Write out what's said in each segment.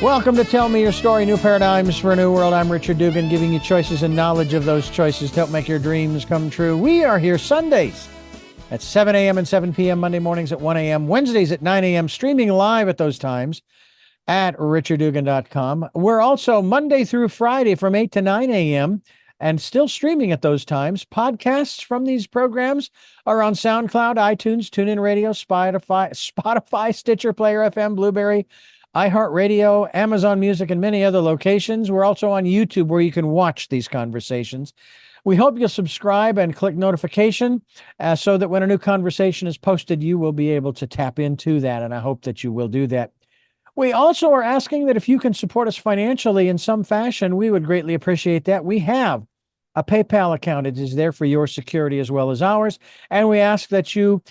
Welcome to Tell Me Your Story, New Paradigms for a New World. I'm Richard Dugan, giving you choices and knowledge of those choices to help make your dreams come true. We are here Sundays at 7 a.m. and 7 p.m., Monday mornings at 1 a.m., Wednesdays at 9 a.m., streaming live at those times at richarddugan.com. We're also Monday through Friday from 8 to 9 a.m., and still streaming at those times. Podcasts from these programs are on SoundCloud, iTunes, TuneIn Radio, Spotify, Stitcher, Player FM, Blueberry, iHeartRadio, Amazon Music, and many other locations. We're also on YouTube where you can watch these conversations. We hope you'll subscribe and click notification so that when a new conversation is posted, you will be able to tap into that, and I hope that you will do that. We also are asking that if you can support us financially in some fashion, we would greatly appreciate that. We have a PayPal account. It is there for your security as well as ours. And we ask that you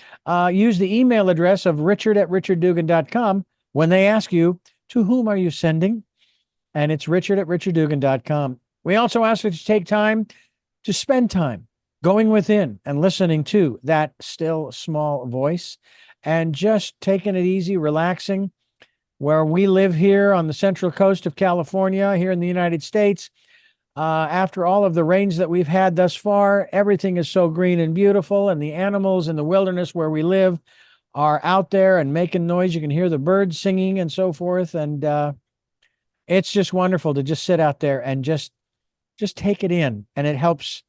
use the email address of richard@richarddugan.com when they ask you, to whom are you sending? And it's richard@richarddugan.com. We also ask that you take time to spend time going within and listening to that still small voice and just taking it easy, relaxing. Where we live here on the central coast of California, here in the United States, after all of the rains that we've had thus far, everything is so green and beautiful, and the animals in the wilderness where we live are out there and making noise. You can hear the birds singing and so forth, and it's just wonderful to just sit out there and just take it in, and it helps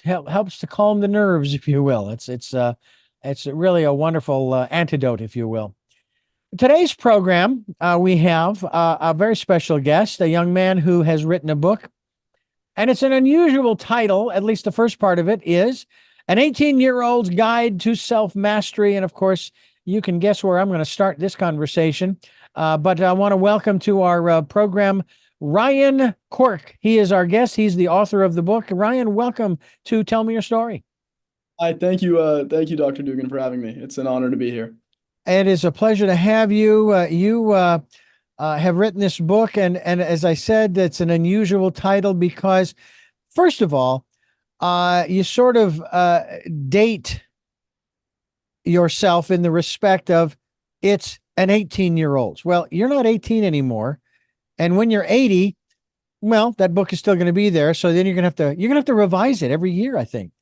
to calm the nerves, if you will. It's really a wonderful antidote, if you will. Today's program, we have a very special guest, a young man who has written a book, and it's an unusual title. At least the first part of it is An 18-Year-Old's Guide to Self-Mastery. And of course, you can guess where I'm going to start this conversation. But I want to welcome to our program Ryan Quirk. He is our guest. He's the author of the book. Ryan, welcome to Tell Me Your Story. Hi, thank you, Dr. Dugan, for having me. It's an honor to be here. It is a pleasure to have you. You have written this book, and as I said, it's an unusual title because, first of all, you sort of date yourself in the respect of it's an 18-year-old. Well, you're not 18 anymore, and when you're 80, well, that book is still going to be there. So then you're gonna have to revise it every year, I think.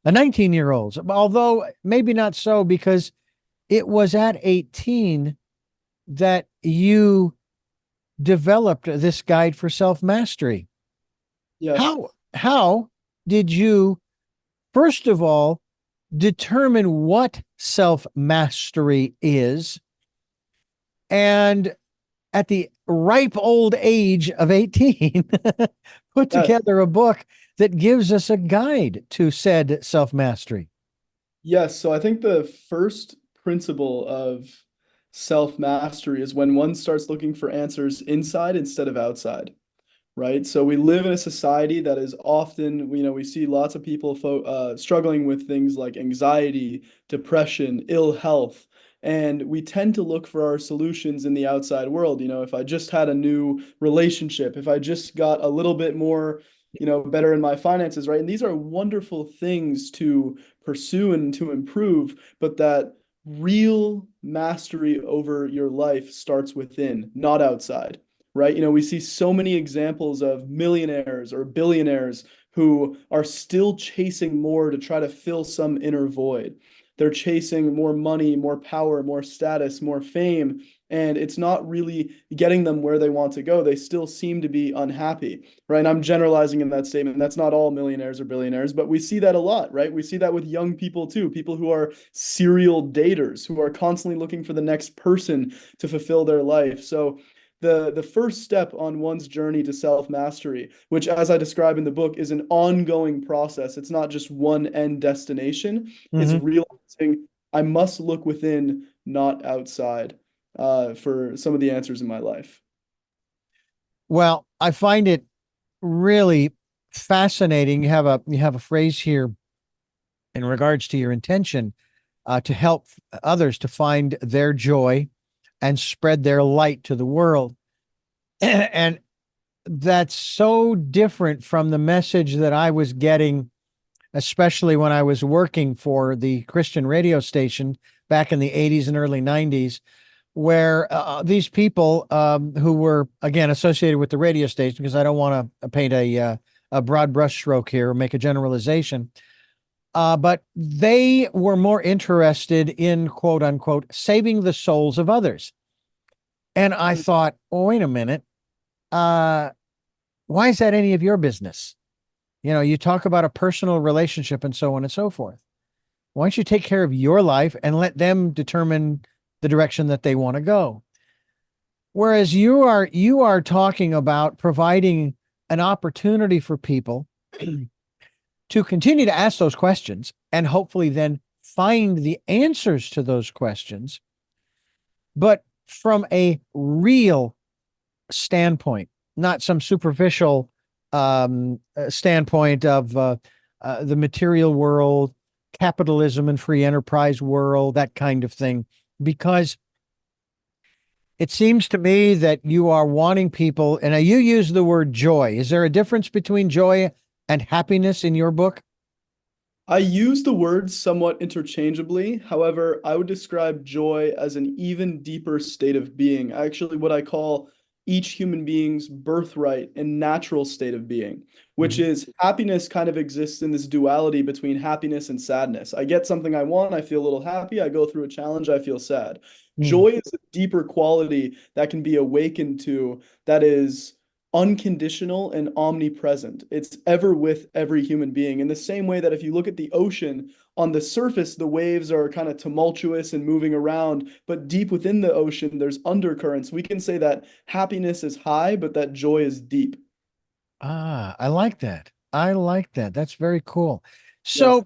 A 19-year-old, although maybe not so, because it was at 18 that you developed this guide for self-mastery. Yes. How did you, first of all, determine what self-mastery is, and at the ripe old age of 18, put together a book that gives us a guide to said self-mastery? Yes. So I think the first principle of self-mastery is when one starts looking for answers inside instead of outside, right? So we live in a society that is often, we see lots of people struggling with things like anxiety, depression, ill health, and we tend to look for our solutions in the outside world. If I just had a new relationship, if I just got a little bit more better in my finances, right? And these are wonderful things to pursue and to improve, but that real mastery over your life starts within, not outside, right? We see so many examples of millionaires or billionaires who are still chasing more to try to fill some inner void. They're chasing more money, more power, more status, more fame, and it's not really getting them where they want to go. They still seem to be unhappy, right? And I'm generalizing in that statement. That's not all millionaires or billionaires, but we see that a lot, right? We see that with young people too, people who are serial daters, who are constantly looking for the next person to fulfill their life. So the first step on one's journey to self-mastery, which, as I describe in the book, is an ongoing process. It's not just one end destination. It's realizing I must look within, not outside, for some of the answers in my life. Well, I find it really fascinating. You have a phrase here in regards to your intention to help others to find their joy and spread their light to the world. And that's so different from the message that I was getting, especially when I was working for the Christian radio station back in the 80s and early 90s, where these people who were, again, associated with the radio station, because I don't want to paint a broad brushstroke here or make a generalization, but they were more interested in, quote unquote, saving the souls of others. And I thought, oh, wait a minute. Uh, why is that any of your business? You talk about a personal relationship and so on and so forth. Why don't you take care of your life and let them determine the direction that they want to go? Whereas you are talking about providing an opportunity for people to continue to ask those questions and hopefully then find the answers to those questions, but from a real standpoint, not some superficial standpoint of the material world, capitalism and free enterprise world, that kind of thing. Because it seems to me that you are wanting people, and you use the word joy. Is there a difference between joy and happiness in your book? I use the words somewhat interchangeably. However, I would describe joy as an even deeper state of being, actually, what I call each human being's birthright and natural state of being, which Mhm. is happiness kind of exists in this duality between happiness and sadness. I get something I want, I feel a little happy. I go through a challenge, I feel sad. Mm. Joy is a deeper quality that can be awakened to, that is unconditional and omnipresent. It's ever with every human being. In the same way that if you look at the ocean, on the surface, the waves are kind of tumultuous and moving around, but deep within the ocean, there's undercurrents. We can say that happiness is high, but that joy is deep. Ah, I like that. I like that. That's very cool. Yes. So,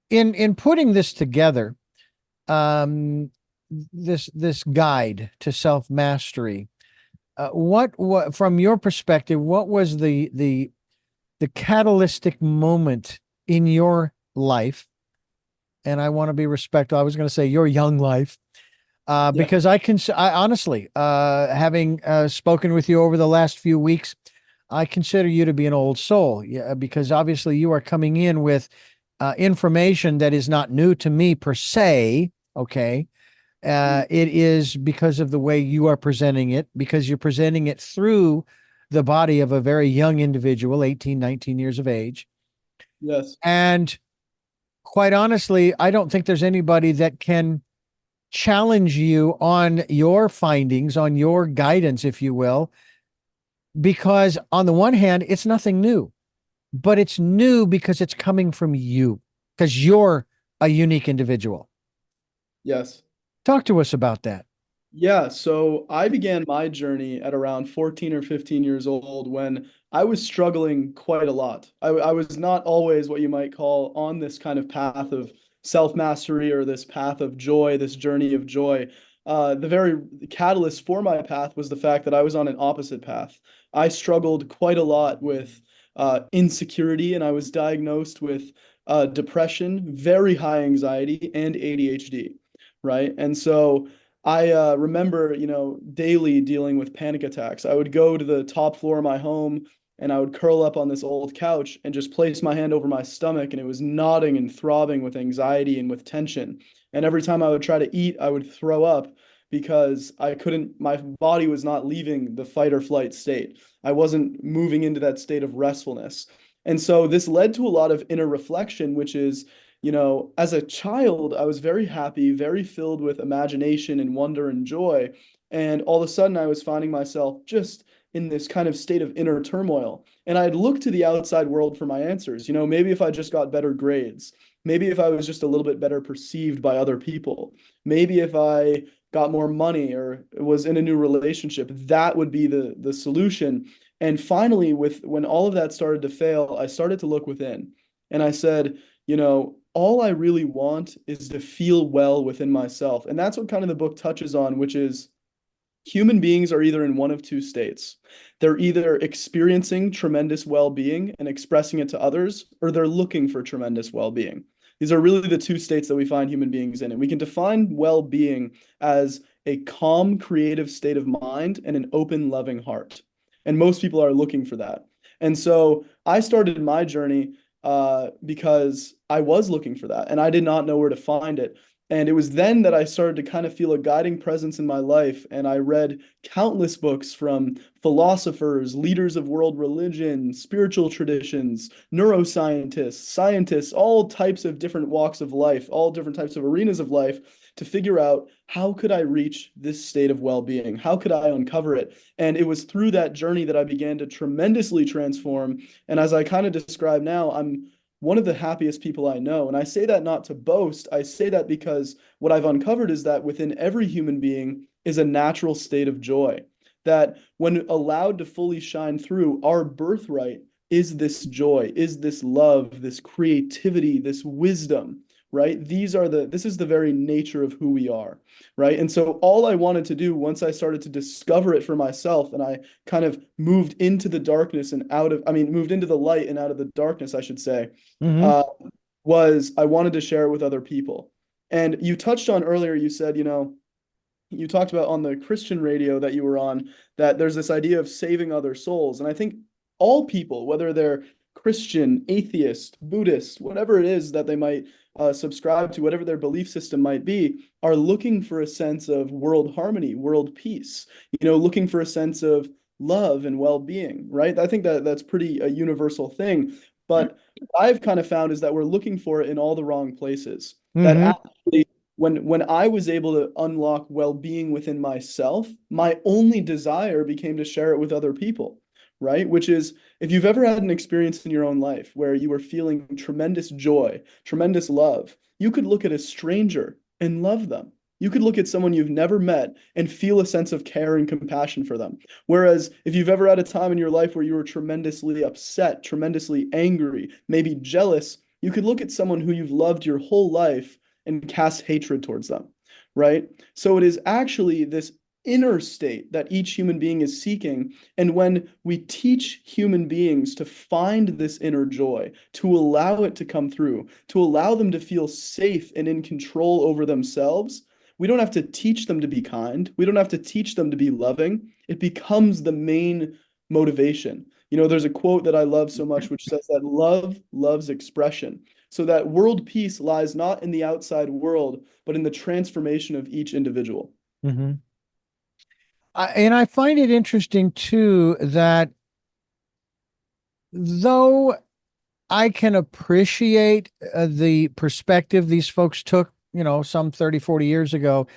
in putting this together, um, this guide to self mastery, what from your perspective, what was the catalytic moment in your life? And I want to be respectful. I was going to say your young life, Yeah. because I honestly, having spoken with you over the last few weeks, I consider you to be an old soul. Yeah, because obviously you are coming in with information that is not new to me per se. Okay. Mm. It is because of the way you are presenting it, because you're presenting it through the body of a very young individual, 18, 19 years of age. Yes. And quite honestly, I don't think there's anybody that can challenge you on your findings, on your guidance, if you will, because on the one hand, it's nothing new, but it's new because it's coming from you, because you're a unique individual. Yes. Talk to us about that. Yeah, so I began my journey at around 14 or 15 years old when I was struggling quite a lot. I was not always what you might call on this kind of path of self-mastery or this path of joy, this journey of joy. The very catalyst for my path was the fact that I was on an opposite path. I struggled quite a lot with insecurity, and I was diagnosed with depression, very high anxiety, and ADHD, right? And so I remember, daily dealing with panic attacks. I would go to the top floor of my home and I would curl up on this old couch and just place my hand over my stomach, and it was nodding and throbbing with anxiety and with tension. And every time I would try to eat, I would throw up because I couldn't, my body was not leaving the fight or flight state. I wasn't moving into that state of restfulness. And so this led to a lot of inner reflection, which is, as a child, I was very happy, very filled with imagination and wonder and joy. And all of a sudden, I was finding myself just in this kind of state of inner turmoil. And I'd look to the outside world for my answers. Maybe if I just got better grades, maybe if I was just a little bit better perceived by other people, maybe if I got more money or was in a new relationship, that would be the solution. And finally, with when all of that started to fail, I started to look within. And I said, all I really want is to feel well within myself. And that's what kind of the book touches on, which is human beings are either in one of two states. They're either experiencing tremendous well being and expressing it to others, or they're looking for tremendous well being. These are really the two states that we find human beings in. And we can define well being as a calm, creative state of mind and an open, loving heart. And most people are looking for that. And so I started my journey because I was looking for that and I did not know where to find it. And it was then that I started to kind of feel a guiding presence in my life. And I read countless books from philosophers, leaders of world religion, spiritual traditions, neuroscientists, scientists, all types of different walks of life, all different types of arenas of life to figure out how could I reach this state of well-being? How could I uncover it? And it was through that journey that I began to tremendously transform. And as I kind of describe now, I'm one of the happiest people I know. And I say that not to boast. I say that because what I've uncovered is that within every human being is a natural state of joy. That when allowed to fully shine through, our birthright is this joy, is this love, this creativity, this wisdom, right? This is the very nature of who we are, right? And so all I wanted to do once I started to discover it for myself, and I kind of moved into the darkness and moved into the light and out of the darkness, I should say, Mm-hmm. uh, was I wanted to share it with other people. And you touched on earlier, you said, you talked about on the Christian radio that you were on, that there's this idea of saving other souls. And I think all people, whether they're Christian, atheist, Buddhist, whatever it is that they might subscribe to, whatever their belief system might be, are looking for a sense of world harmony, world peace, looking for a sense of love and well-being, right? I think that that's pretty a universal thing. But what I've kind of found is that we're looking for it in all the wrong places. That Mm-hmm. actually, when I was able to unlock well-being within myself, my only desire became to share it with other people, right? Which is, if you've ever had an experience in your own life where you were feeling tremendous joy, tremendous love, you could look at a stranger and love them. You could look at someone you've never met and feel a sense of care and compassion for them. Whereas if you've ever had a time in your life where you were tremendously upset, tremendously angry, maybe jealous, you could look at someone who you've loved your whole life and cast hatred towards them, right? So it is actually this inner state that each human being is seeking. And when we teach human beings to find this inner joy, to allow it to come through, to allow them to feel safe and in control over themselves, we don't have to teach them to be kind. We don't have to teach them to be loving. It becomes the main motivation. There's a quote that I love so much, which says that love loves expression. So that world peace lies not in the outside world, but in the transformation of each individual. Mm-hmm. And I find it interesting too that though I can appreciate the perspective these folks took, some 30, 40 years ago,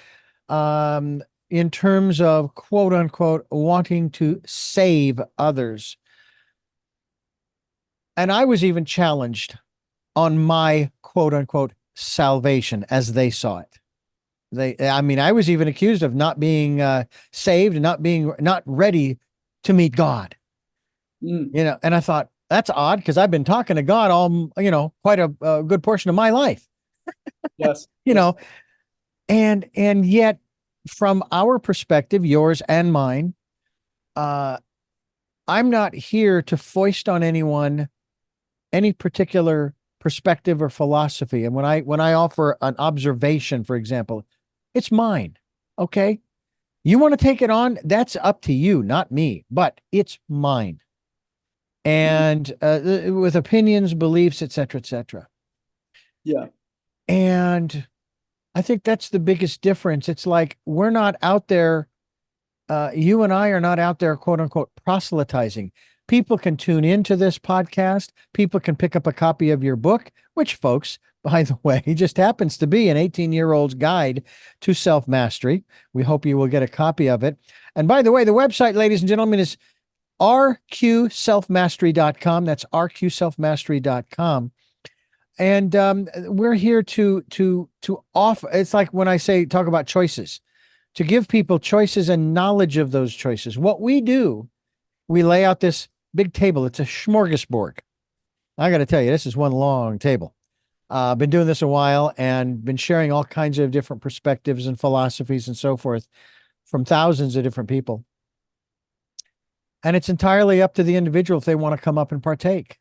in terms of quote unquote wanting to save others. And I was even challenged on my quote unquote salvation as they saw it. I was even accused of not being saved and not ready to meet God. Mm, And I thought that's odd because I've been talking to God all, quite a good portion of my life, yes. you Yes. know, and yet from our perspective, yours and mine, uh, I'm not here to foist on anyone any particular perspective or philosophy. And when I offer an observation, for example, it's mine. Okay. You want to take it on? That's up to you, not me, but it's mine. Mhm. And with opinions, beliefs, et cetera, et cetera. Yeah. And I think that's the biggest difference. It's like we're not out there, you and I are not out there, quote unquote, proselytizing. People can tune into this podcast. People can pick up a copy of your book, which, folks, by the way, just happens to be an 18-year-old's guide to self mastery. We hope you will get a copy of it. And by the way, the website, ladies and gentlemen, is rqselfmastery.com. That's rqselfmastery.com. And we're here to offer. It's like when I say talk about choices, to give people choices and knowledge of those choices. What we do, we lay out this big table. It's a smorgasbord. I got to tell you, this is one long table. Been doing this a while and been sharing all kinds of different perspectives and philosophies and so forth from thousands of different people. And it's entirely up to the individual if they want to come up and partake.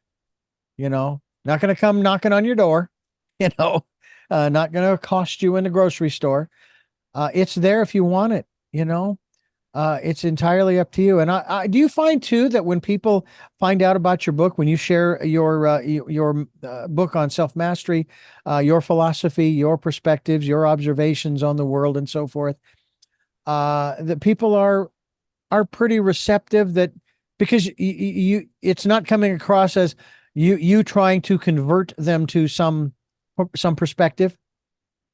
Not going to come knocking on your door, you know, not going to cost you in the grocery store. It's there if you want it, you know. It's entirely up to you. And do you find too that when people find out about your book, when you share your book on self mastery, your philosophy, your perspectives, your observations on the world, and so forth, that people are pretty receptive? That because it's not coming across as you trying to convert them to some perspective.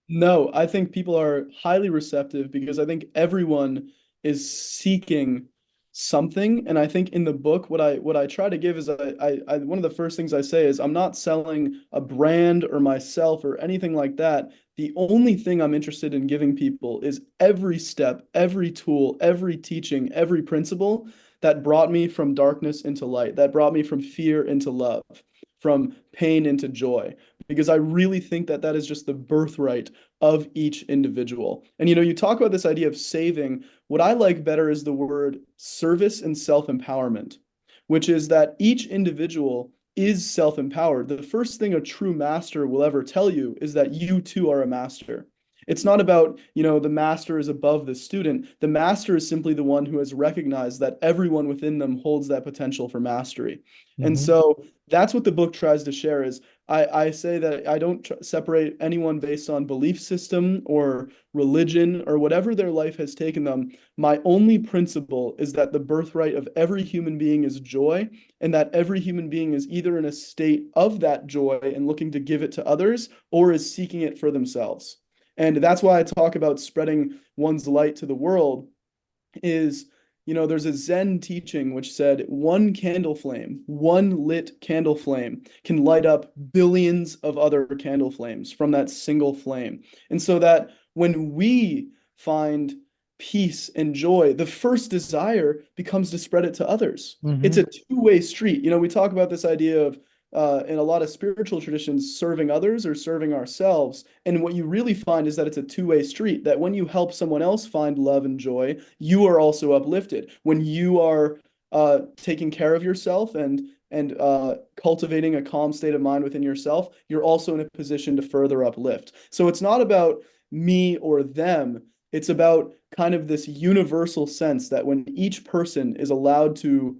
No, I think people are highly receptive because I think everyone is seeking something. And I think in the book, what I try to give is one of the first things I say is I'm not selling a brand or myself or anything like that. The only thing I'm interested in giving people is every step, every tool, every teaching, every principle that brought me from darkness into light, that brought me from fear into love, from pain into joy, because I really think that that is just the birthright of each individual. And you talk about this idea of saving. What I like better is the word service and self-empowerment, which is that each individual is self-empowered. The first thing a true master will ever tell you is that you too are a master. It's not about, the master is above the student. The master is simply the one who has recognized that everyone within them holds that potential for mastery. And Hmm. so that's what the book tries to share is I say that I don't separate anyone based on belief system or religion or whatever their life has taken them. My only principle is that the birthright of every human being is joy, and that every human being is either in a state of that joy and looking to give it to others or is seeking it for themselves. And that's why I talk about spreading one's light to the world is, there's a Zen teaching which said one candle flame, one lit candle flame can light up billions of other candle flames from that single flame. And so that when we find peace and joy, the first desire becomes to spread it to others. It's Hmm. a two-way street. We talk about this idea of in a lot of spiritual traditions, serving others or serving ourselves. And what you really find is that it's a two-way street, that when you help someone else find love and joy, you are also uplifted. When you are taking care of yourself and cultivating a calm state of mind within yourself, you're also in a position to further uplift. So it's not about me or them. It's about kind of this universal sense that when each person is allowed to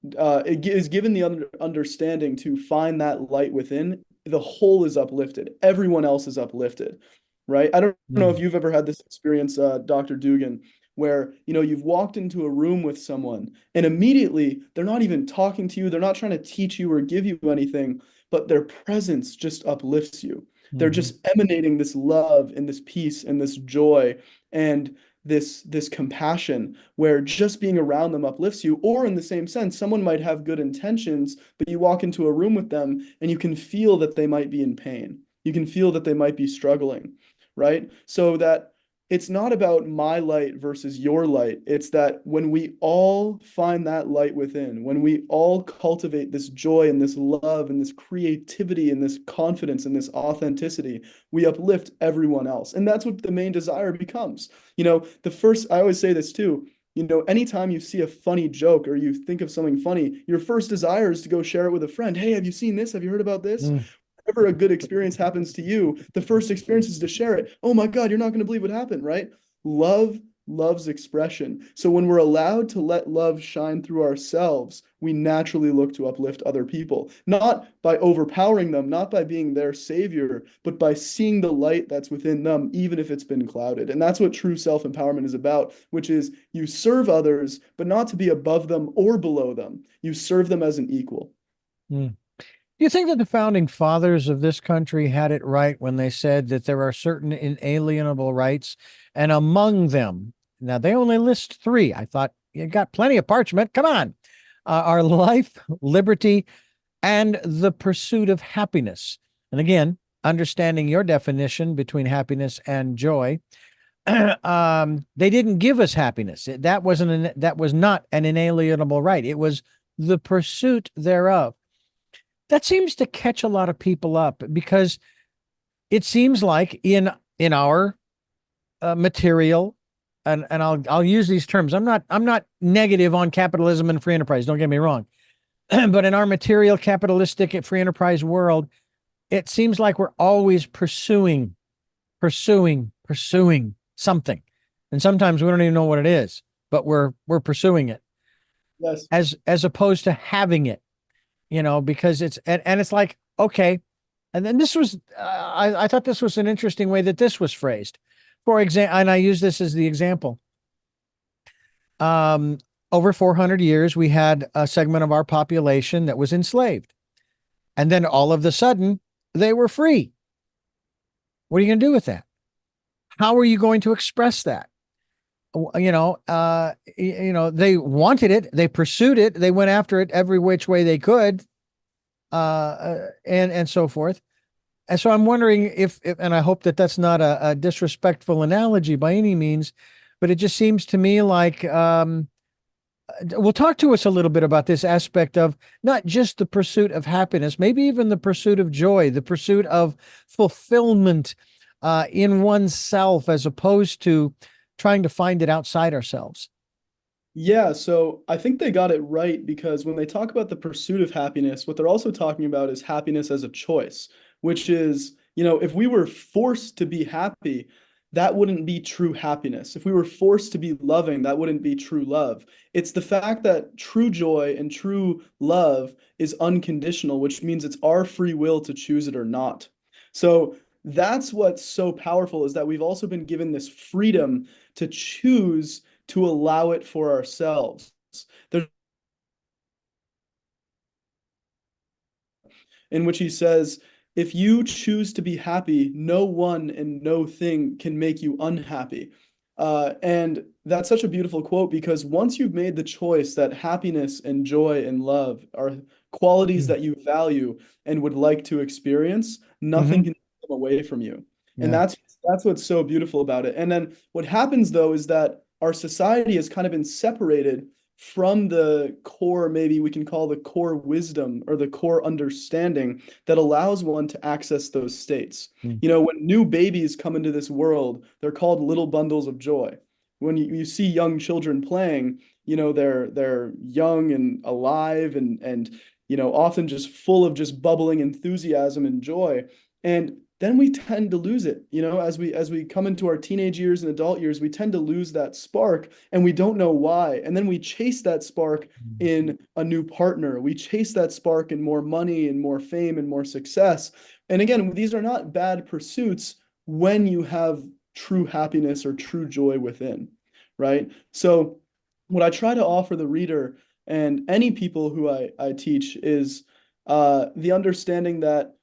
it is given the understanding to find that light within, the whole is uplifted. Everyone else is uplifted, right? I don't know if Mm. you've ever had this experience, Dr. Dugan, where you've walked into a room with someone and immediately they're not even talking to you, they're not trying to teach you or give you anything, but their presence just uplifts you. They're Hmm. just emanating this love and this peace and this joy and this compassion where just being around them uplifts you. Or in the same sense, someone might have good intentions, but you walk into a room with them and you can feel that they might be in pain. You can feel that they might be struggling, right? So that it's not about my light versus your light. It's that when we all find that light within, when we all cultivate this joy and this love and this creativity and this confidence and this authenticity, we uplift everyone else. And that's what the main desire becomes. I always say this too. Anytime you see a funny joke or you think of something funny, your first desire is to go share it with a friend. Hey, have you seen this? Have you heard about this? Mm. Whenever a good experience happens to you, the first experience is to share it. Oh my God, you're not going to believe what happened, right? Love loves expression. So when we're allowed to let love shine through ourselves, we naturally look to uplift other people, not by overpowering them, not by being their savior, but by seeing the light that's within them, even if it's been clouded. And that's what true self-empowerment is about, which is you serve others, but not to be above them or below them. You serve them as an equal. Mm. Do you think that the founding fathers of this country had it right when they said that there are certain inalienable rights, and among them, now they only list three. I thought you got plenty of parchment. Come on. Are life, liberty, and the pursuit of happiness. And again, understanding your definition between happiness and joy, they didn't give us happiness. That was not an inalienable right. It was the pursuit thereof. That seems to catch a lot of people up because it seems like in our material, and I'll use these terms. I'm not negative on capitalism and free enterprise. Don't get me wrong, but in our material capitalistic free enterprise world, it seems like we're always pursuing something, and sometimes we don't even know what it is. but we're pursuing it Yes. as opposed to having it, because and it's like, okay. And then this was, I thought this was an interesting way that this was phrased. For example, and I use this as the example. Um, Over 400 years, we had a segment of our population that was enslaved. And then all of a sudden, they were free. What are you going to do with that? How are you going to express that? They wanted it, they pursued it, they went after it every which way they could, and so forth. And so I'm wondering if and I hope that that's not a disrespectful analogy by any means, but it just seems to me like, well, talk to us a little bit about this aspect of not just the pursuit of happiness, maybe even the pursuit of joy, the pursuit of fulfillment in oneself, as opposed to trying to find it outside ourselves. Yeah, so I think they got it right because when they talk about the pursuit of happiness, what they're also talking about is happiness as a choice, which is, if we were forced to be happy, that wouldn't be true happiness. If we were forced to be loving, that wouldn't be true love. It's the fact that true joy and true love is unconditional, which means it's our free will to choose it or not. So that's what's so powerful is that we've also been given this freedom to choose to allow it for ourselves. There's in which he says, if you choose to be happy, no one and no thing can make you unhappy. And that's such a beautiful quote because once you've made the choice that happiness and joy and love are qualities that you value and would like to experience, nothing Mm-hmm. can take them away from you. And Yeah. that's what's so beautiful about it. And then what happens though is that our society has kind of been separated from the core, maybe we can call the core wisdom or the core understanding that allows one to access those states. Mm. When new babies come into this world, they're called little bundles of joy. When you see young children playing, they're young and alive and often just full of just bubbling enthusiasm and joy. And then we tend to lose it. As we come into our teenage years and adult years, we tend to lose that spark and we don't know why. And then we chase that spark in a new partner. We chase that spark in more money and more fame and more success. And again, these are not bad pursuits when you have true happiness or true joy within, right? So, what I try to offer the reader and any people who I teach is the understanding that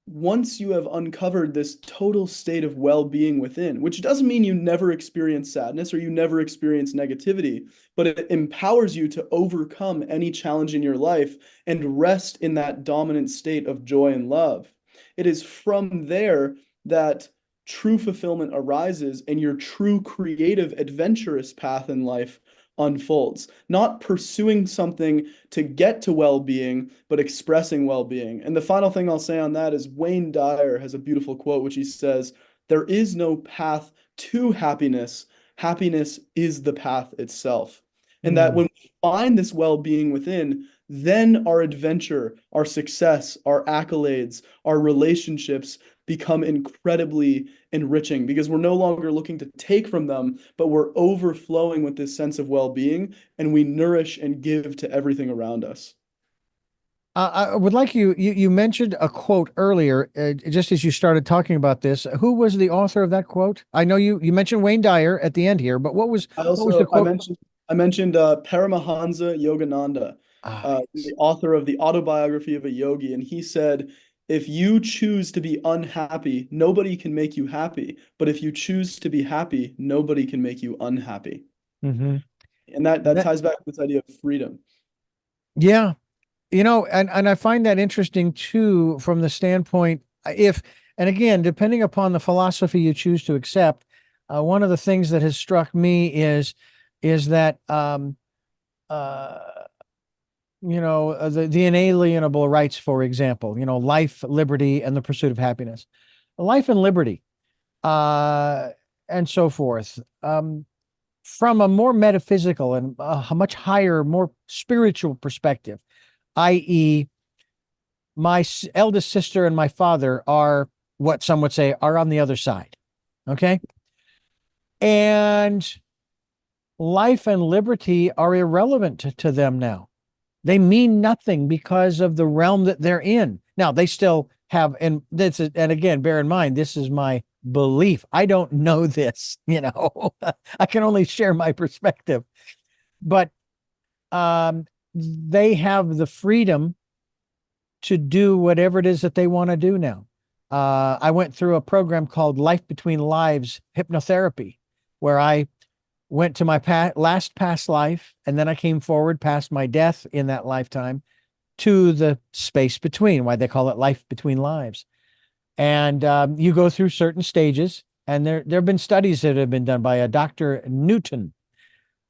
once you have uncovered this total state of well-being within, which doesn't mean you never experience sadness or you never experience negativity, but it empowers you to overcome any challenge in your life and rest in that dominant state of joy and love. It is from there that true fulfillment arises and your true creative, adventurous path in life unfolds. Not pursuing something to get to well-being, but expressing well-being. And the final thing I'll say on that is Wayne Dyer has a beautiful quote, which he says, there is no path to happiness. Happiness is the path itself. And that Mm. when we find this well-being within, then our adventure, our success, our accolades, our relationships become incredibly enriching because we're no longer looking to take from them, but we're overflowing with this sense of well-being and we nourish and give to everything around us. I would like you mentioned a quote earlier, just as you started talking about this. Who was the author of that quote? I know you mentioned Wayne Dyer at the end here, but I what was the also quote? I mentioned Paramahansa Yogananda, Ah, the yes. author of the Autobiography of a Yogi, and he said, if you choose to be unhappy, nobody can make you happy. But if you choose to be happy, nobody can make you unhappy. Mm-hmm. And that ties back to this idea of freedom. Yeah, and I find that interesting too, from the standpoint, if, and again, depending upon the philosophy you choose to accept, one of the things that has struck me is that, uh, the inalienable rights, for example, life, liberty, and the pursuit of happiness, life and liberty, uh, and so forth. From a more metaphysical and a much higher, more spiritual perspective, i.e., my eldest sister and my father are what some would say are on the other side. Okay. And life and liberty are irrelevant to them now. They mean nothing because of the realm that they're in. Now, they still have, and this is, and again, bear in mind, this is my belief. I don't know this, I can only share my perspective, but they have the freedom to do whatever it is that they want to do now. I went through a program called Life Between Lives Hypnotherapy, where I went to my last past life, and then I came forward past my death in that lifetime to the space between, why they call it life between lives. And you go through certain stages, and there have been studies that have been done by a Dr. Newton.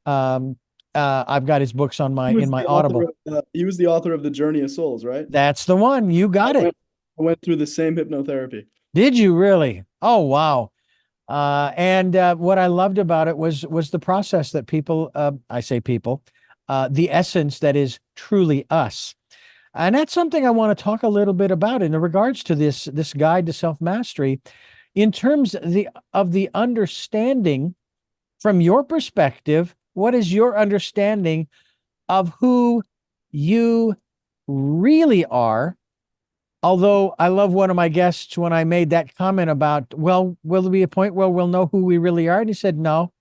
I've got his books on my He in was my the author Audible. he was the author of The Journey of Souls, right? That's the one. You I got it. went, I went through the same hypnotherapy. Did you really? Oh, wow. And what I loved about it was the process that people, I say people, the essence that is truly us. And that's something I want to talk a little bit about in regards to this guide to self-mastery in terms of the understanding from your perspective. What is your understanding of who you really are? Although I love one of my guests when I made that comment about, well, will there be a point where we'll know who we really are? And he said, no,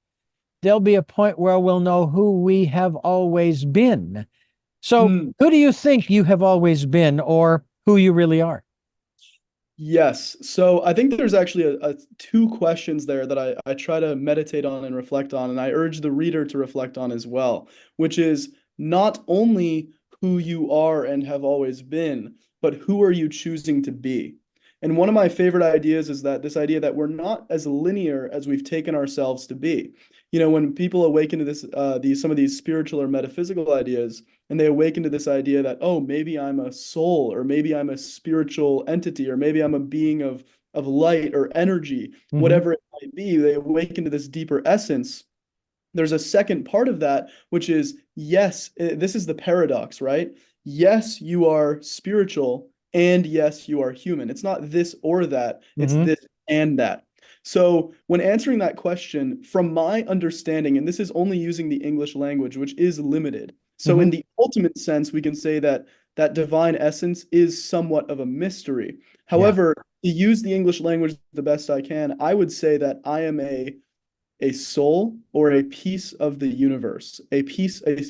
there'll be a point where we'll know who we have always been. So, Hmm. who do you think you have always been or who you really are? Yes. So I think there's actually two questions there that I try to meditate on and reflect on, and I urge the reader to reflect on as well, which is not only who you are and have always been, but who are you choosing to be? And one of my favorite ideas is that this idea that we're not as linear as we've taken ourselves to be. When people awaken to some of these spiritual or metaphysical ideas, and they awaken to this idea that, oh, maybe I'm a soul, or maybe I'm a spiritual entity, or maybe I'm a being of light or energy, Mm-hmm. whatever it might be. They awaken to this deeper essence. There's a second part of that, which is, yes, this is the paradox, right? Yes, you are spiritual, and yes, you are human. It's not this or that, it's Mm-hmm. this and that. So, when answering that question, from my understanding, and this is only using the English language, which is limited. So, Mm-hmm. in the ultimate sense, we can say that that divine essence is somewhat of a mystery. Yeah. However, to use the English language the best I can, I would say that I am a soul or a piece of the universe,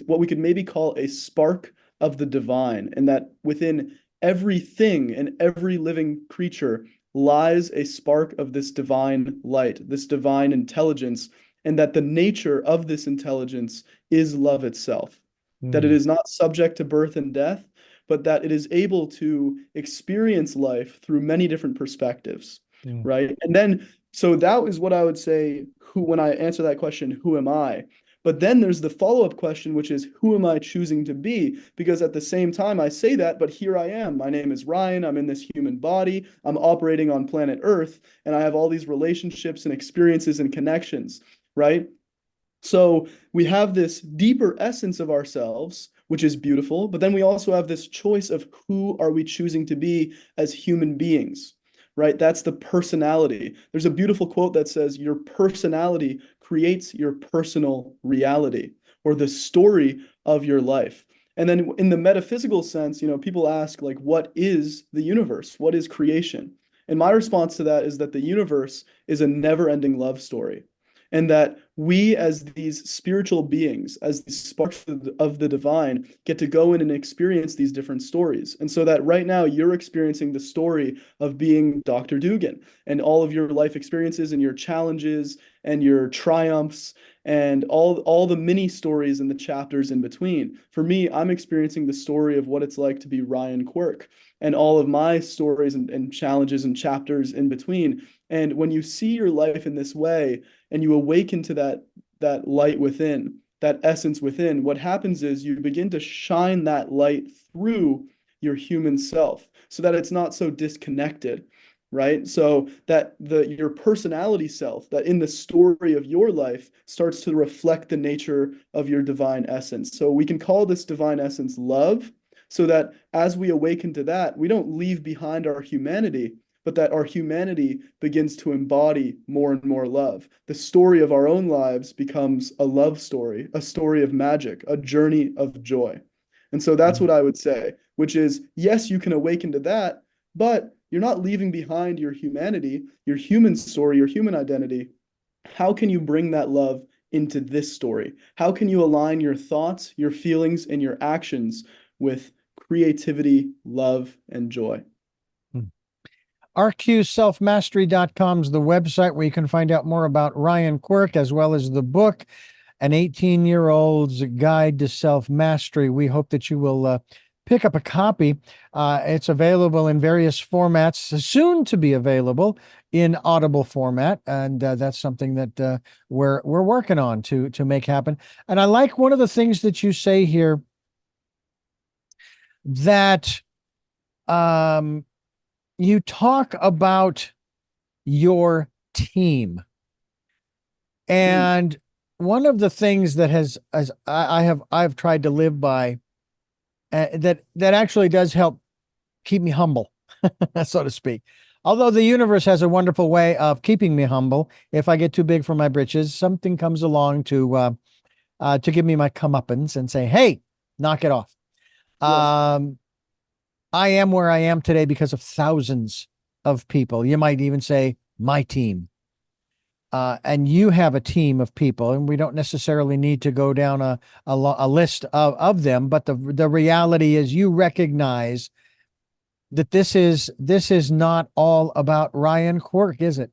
what we could maybe call a spark of the divine, and that within everything and every living creature lies a spark of this divine light, this divine intelligence, and that the nature of this intelligence is love itself, that it Mm. is not subject to birth and death, but that it is able to experience life through many different perspectives, Mm. right? And then so that is what I would say, when I answer that question, who am I? But then there's the follow-up question, which is, who am I choosing to be? Because at the same time, I say that, but here I am. My name is Ryan. I'm in this human body. I'm operating on planet Earth, and I have all these relationships and experiences and connections, right? So we have this deeper essence of ourselves, which is beautiful, but then we also have this choice of who are we choosing to be as human beings, right? That's the personality. There's a beautiful quote that says, your personality creates your personal reality, or the story of your life. And then in the metaphysical sense, people ask, like, what is the universe? What is creation? And my response to that is that the universe is a never-ending love story, and that we, as these spiritual beings, as the sparks of the divine, get to go in and experience these different stories. And so that right now you're experiencing the story of being Dr. Dugan, and all of your life experiences and your challenges and your triumphs and all the mini stories and the chapters in between. For me, I'm experiencing the story of what it's like to be Ryan Quirk, and all of my stories and challenges and chapters in between. And when you see your life in this way, and you awaken to that light within, that essence within, what happens is you begin to shine that light through your human self, so that it's not so disconnected, right? So that your personality self, that in the story of your life, starts to reflect the nature of your divine essence. So we can call this divine essence love, so that as we awaken to that, we don't leave behind our humanity, but that our humanity begins to embody more and more love. The story of our own lives becomes a love story, a story of magic, a journey of joy. And so that's what I would say, which is yes, you can awaken to that, but you're not leaving behind your humanity, your human story, your human identity. How can you bring that love into this story? How can you align your thoughts, your feelings, and your actions with creativity, love, and joy? rqselfmastery.com is the website where you can find out more about Ryan Quirk as well as the book, An 18-Year-Old's Guide to Self-Mastery. We hope that you will pick up a copy. It's available in various formats, soon to be available in Audible format, and that's something that we're working on to make happen. And I like one of the things that you say here, that you talk about your team. And one of the things that I've tried to live by, that actually does help keep me humble, so to speak. Although the universe has a wonderful way of keeping me humble. If I get too big for my britches, something comes along to give me my comeuppance and say, "Hey, knock it off." Yes. I am where I am today because of thousands of people. You might even say my team. And you have a team of people, and we don't necessarily need to go down a list of them. But the reality is, you recognize that this is not all about Ryan Quirk, is it?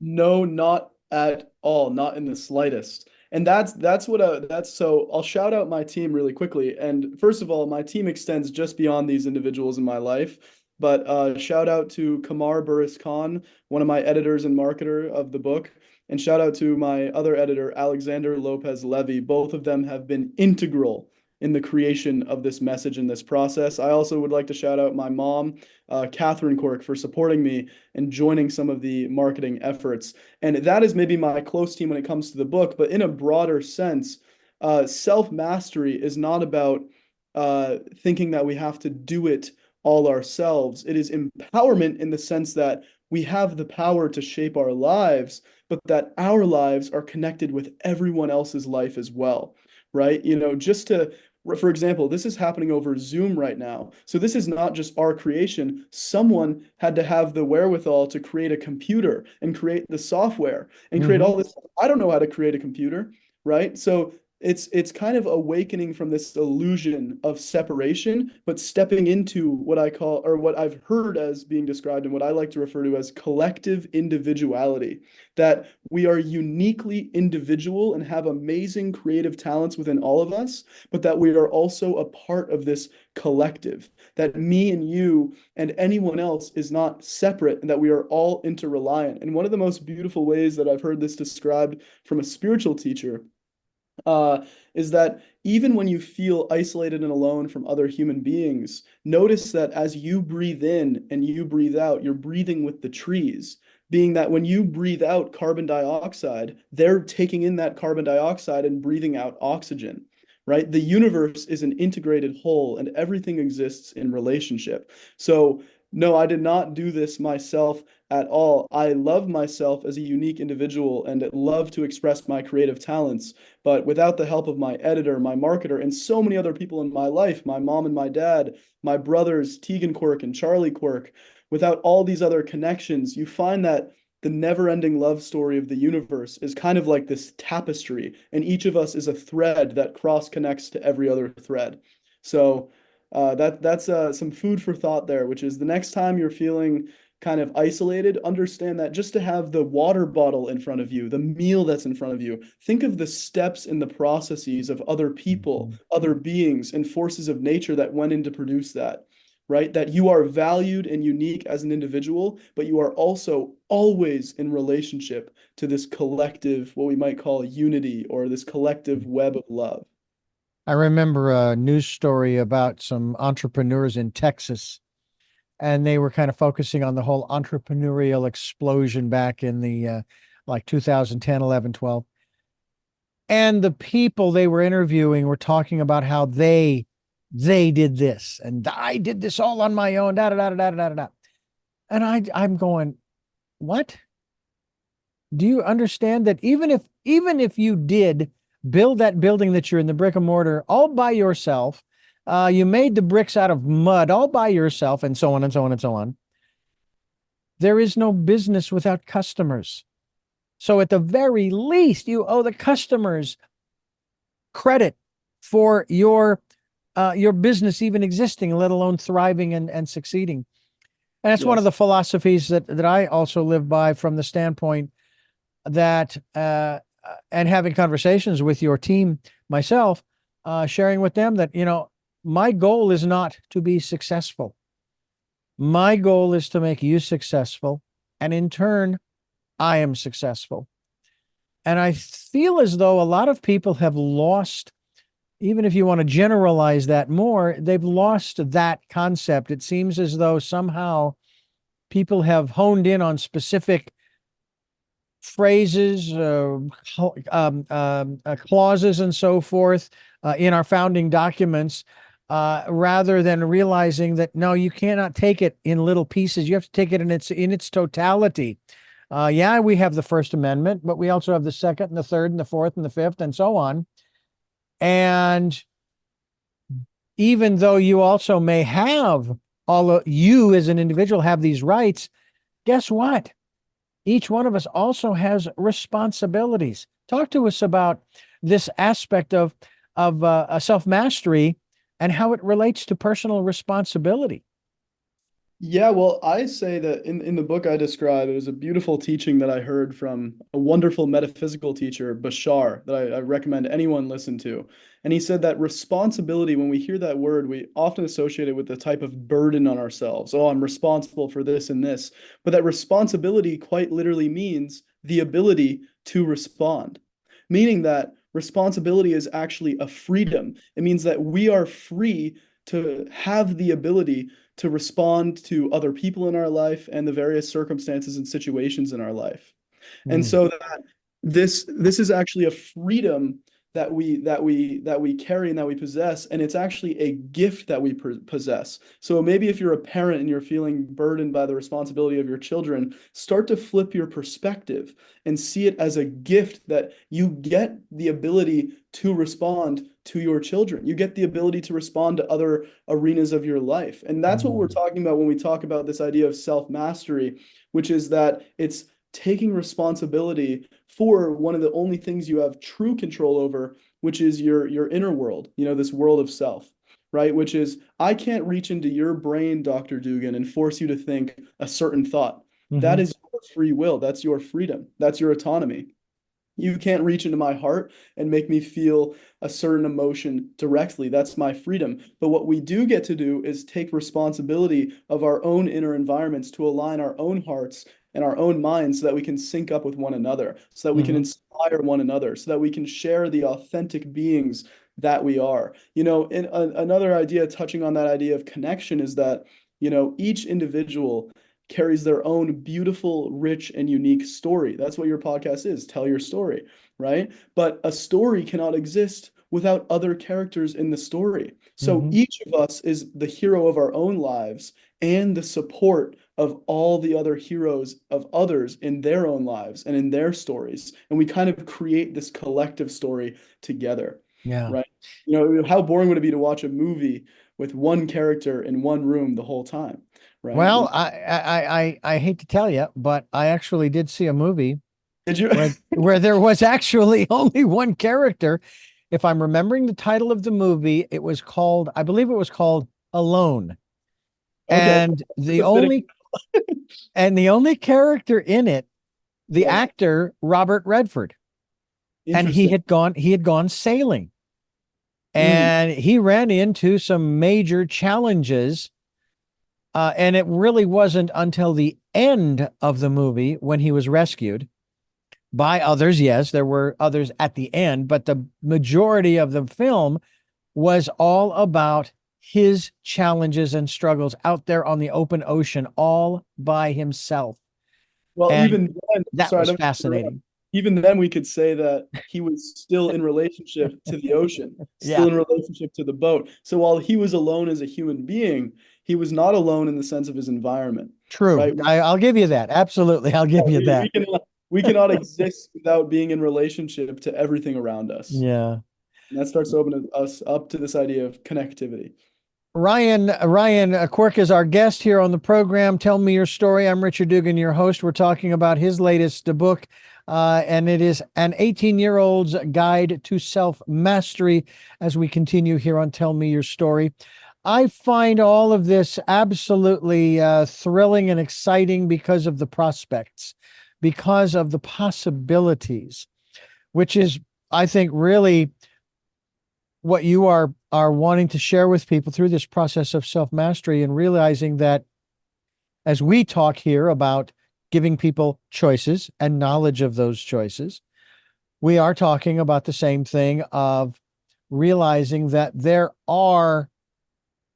No, not at all, not in the slightest. And that's what that's so I'll shout out my team really quickly. And first of all, my team extends just beyond these individuals in my life. But shout out to Kamar Burris Khan, one of my editors and marketer of the book, and shout out to my other editor, Alexander Lopez Levy. Both of them have been integral in the creation of this message and this process. I also would like to shout out my mom, Catherine Quirk, for supporting me and joining some of the marketing efforts. And that is maybe my close team when it comes to the book, but in a broader sense, self-mastery is not about thinking that we have to do it all ourselves. It is empowerment in the sense that we have the power to shape our lives, but that our lives are connected with everyone else's life as well, right? Just to for example, this is happening over Zoom right now. So this is not just our creation. Someone had to have the wherewithal to create a computer and create the software and create Mm-hmm. all this. I don't know how to create a computer, right? So it's kind of awakening from this illusion of separation, but stepping into what I call, or what I've heard as being described and what I like to refer to as collective individuality, that we are uniquely individual and have amazing creative talents within all of us, but that we are also a part of this collective, that me and you and anyone else is not separate, and that we are all interreliant. And one of the most beautiful ways that I've heard this described from a spiritual teacher is that even when you feel isolated and alone from other human beings, notice that as you breathe in and you breathe out, you're breathing with the trees. Being that when you breathe out carbon dioxide, they're taking in that carbon dioxide and breathing out oxygen, right? The universe is an integrated whole and everything exists in relationship. So, no, I did not do this myself at all. I love myself as a unique individual and love to express my creative talents. But without the help of my editor, my marketer, and so many other people in my life, my mom and my dad, my brothers, Tegan Quirk and Charlie Quirk, without all these other connections, you find that the never-ending love story of the universe is kind of like this tapestry, and each of us is a thread that cross-connects to every other thread. So that's some food for thought there, which is the next time you're feeling kind of isolated, understand that just to have the water bottle in front of you, the meal that's in front of you, think of the steps in the processes of other people, other beings, and forces of nature that went in to produce that, right? That you are valued and unique as an individual, but you are also always in relationship to this collective, what we might call unity, or this collective web of love. I remember a news story about some entrepreneurs in Texas, and they were kind of focusing on the whole entrepreneurial explosion back in the like 2010, 11, 12. And the people they were interviewing were talking about how they did this, and I did this all on my own, da da da da da da da. And I'm going, what? Do you understand that even if you did build that building that you're in, the brick and mortar, all by yourself, you made the bricks out of mud all by yourself, and so on and so on and so on, there is no business without customers. So at the very least, you owe the customers credit for your business even existing, let alone thriving and succeeding. And that's one of Yes. the philosophies that I also live by, from the standpoint that and having conversations with your team, myself, sharing with them that, my goal is not to be successful. My goal is to make you successful, and in turn, I am successful. And I feel as though a lot of people have lost, even if you want to generalize that more, they've lost that concept. It seems as though somehow people have honed in on specific phrases, clauses, and so forth in our founding documents, rather than realizing that no, you cannot take it in little pieces. You have to take it in its totality. Yeah, we have the First Amendment, but we also have the Second and the Third and the Fourth and the Fifth and so on. And even though you also may have all of you as an individual have these rights, guess what? Each one of us also has responsibilities. Talk to us about this aspect of a self mastery and how it relates to personal responsibility. Yeah, well, I say that in the book I describe, it was a beautiful teaching that I heard from a wonderful metaphysical teacher, Bashar, that I recommend anyone listen to. And he said that responsibility, when we hear that word, we often associate it with the type of burden on ourselves. Oh, I'm responsible for this and this. But that responsibility quite literally means the ability to respond, meaning that responsibility is actually a freedom. It means that we are free to have the ability to respond to other people in our life and the various circumstances and situations in our life. And Mm. so that this is actually a freedom that we carry and that we possess, and it's actually a gift that we possess. So maybe if you're a parent and you're feeling burdened by the responsibility of your children, start to flip your perspective and see it as a gift that you get the ability to respond to your children. You get the ability to respond to other arenas of your life. And that's what we're Mm. talking about when we talk about this idea of self-mastery, which is that it's taking responsibility for one of the only things you have true control over, which is your inner world, this world of self, right? Which is, I can't reach into your brain, Dr. Dugan, and force you to think a certain thought. That Hmm. is your free will. That's your freedom. That's your autonomy. You can't reach into my heart and make me feel a certain emotion directly. That's my freedom. But what we do get to do is take responsibility of our own inner environments to align our own hearts and our own minds so that we can sync up with one another, so that we can Hmm. inspire one another, so that we can share the authentic beings that we are. And another idea touching on that idea of connection is that, each individual carries their own beautiful, rich, and unique story. That's what your podcast is. Tell your story, right? But a story cannot exist without other characters in the story. So Hmm. each of us is the hero of our own lives and the support of all the other heroes of others in their own lives and in their stories. And we kind of create this collective story together, Yeah. right? How boring would it be to watch a movie with one character in one room the whole time, right? Well, I hate to tell you, but I actually did see a movie Did you? where there was actually only one character. If I'm remembering the title of the movie, I believe it was called Alone. Okay, And it's the a fitting. only character in it, the Yes, actor Robert Redford, and interesting. he had gone sailing, Mm. and he ran into some major challenges. And it really wasn't until the end of the movie when he was rescued by others. Yes, there were others at the end, but the majority of the film was all about his challenges and struggles out there on the open ocean all by himself. Well, And even then, that sorry, I was don't mean to interrupt. fascinating. Even then, we could say that he was still in relationship to the ocean, still Yeah. in relationship to the boat. So while he was alone as a human being, he was not alone in the sense of his environment, True. right? I'll give you that. Absolutely. I'll give you that. We cannot exist without being in relationship to everything around us. Yeah. And that starts to open us up to this idea of connectivity. Ryan Quirk is our guest here on the program. Tell me your story. I'm Richard Dugan, your host. We're talking about his latest book, and it is an 18-year-old's guide to self-mastery as we continue here on Tell Me Your Story. I find all of this absolutely thrilling and exciting because of the prospects, because of the possibilities, which is, I think, really what you are wanting to share with people through this process of self-mastery, and realizing that as we talk here about giving people choices and knowledge of those choices, we are talking about the same thing of realizing that there are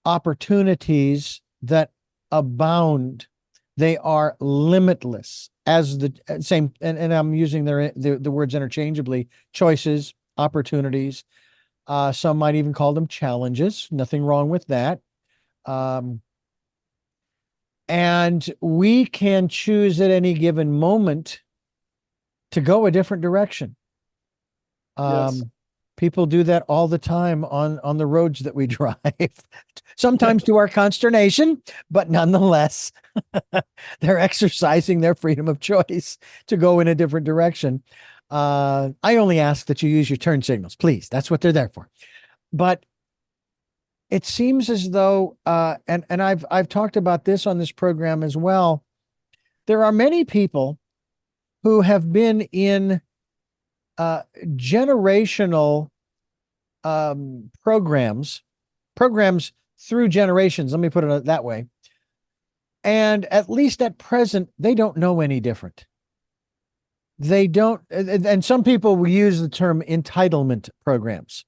opportunities that abound. They are limitless, as the same, and I'm using the words interchangeably: choices, opportunities. Some might even call them challenges. Nothing wrong with that. Um, and we can choose at any given moment to go a different direction. Yes. People do that all the time on the roads that we drive, sometimes to our consternation, but nonetheless, they're exercising their freedom of choice to go in a different direction. I only ask that you use your turn signals, please. That's what they're there for. But it seems as though, and I've talked about this on this program as well. There are many people who have been in generational programs through generations. Let me put it that way. And at least at present, they don't know any different. They don't, and some people will use the term entitlement programs.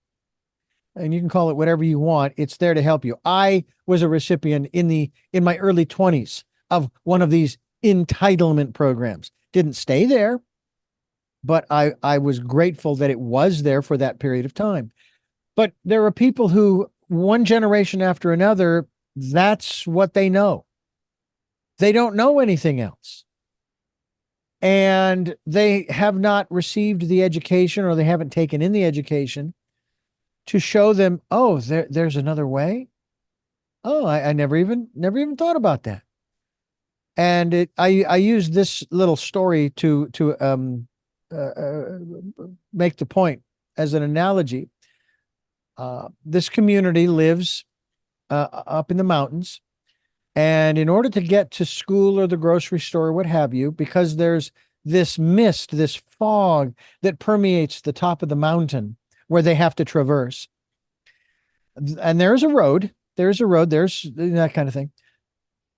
And you can call it whatever you want. It's there to help you. I was a recipient in my early 20s of one of these entitlement programs. Didn't stay there, but I was grateful that it was there for that period of time. But there are people who, one generation after another, that's what they know. They don't know anything else. And they have not received the education, or they haven't taken in the education to show them, oh, there's another way. Oh, I never even thought about that. And I use this little story to make the point as an analogy. This community lives up in the mountains, and in order to get to school or the grocery store or what have you, because there's this mist, this fog that permeates the top of the mountain where they have to traverse. And there's that kind of thing.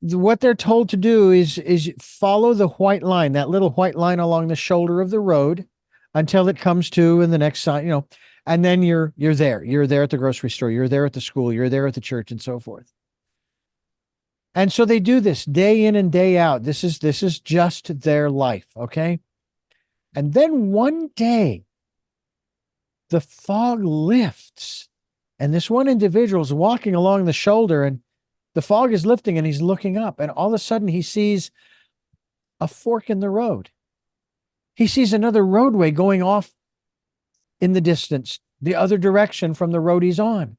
What they're told to do is follow the white line, that little white line along the shoulder of the road, until it comes to in the next sign, and then you're there. You're there at the grocery store, you're there at the school, you're there at the church, and so forth. And so they do this day in and day out. This is just their life, okay? And then one day, the fog lifts, and this one individual is walking along the shoulder, and the fog is lifting, and he's looking up, and all of a sudden he sees a fork in the road. He sees another roadway going off in the distance, the other direction from the road he's on.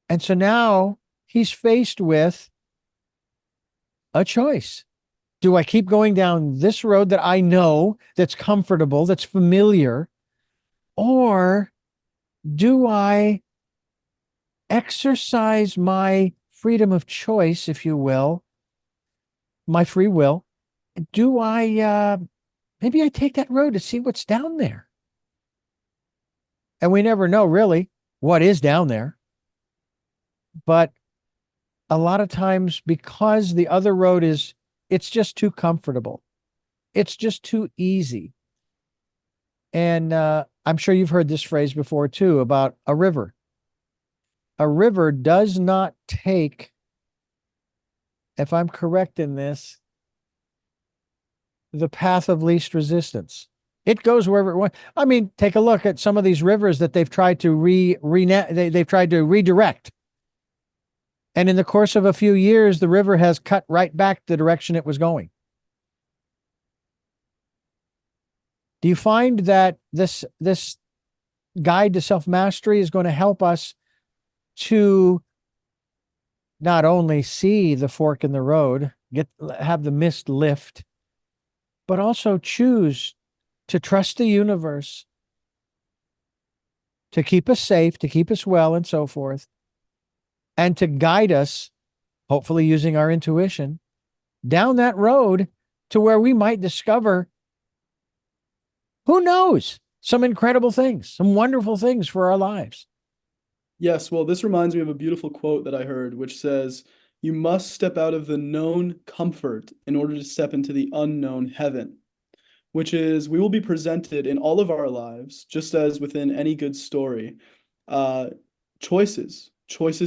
And so now he's faced with a choice. Do I keep going down this road that I know, that's comfortable, that's familiar, or do I exercise my freedom of choice, if you will, my free will? Do I, maybe I take that road to see what's down there? And we never know really what is down there. But a lot of times, because the other road it's just too comfortable. It's just too easy. And I'm sure you've heard this phrase before too, about a river. A river does not take, if I'm correct in this, the path of least resistance. It goes wherever it wants. I mean, take a look at some of these rivers that they've tried to they've tried to redirect. And in the course of a few years, the river has cut right back the direction it was going. Do you find that this guide to self-mastery is going to help us to not only see the fork in the road, have the mist lift, but also choose to trust the universe to keep us safe, to keep us well, and so forth, and to guide us, hopefully using our intuition, down that road to where we might discover, who knows, some incredible things, some wonderful things for our lives. Yes, well, this reminds me of a beautiful quote that I heard, which says, "You must step out of the known comfort in order to step into the unknown heaven," which is we will be presented in all of our lives, just as within any good story, uh, choices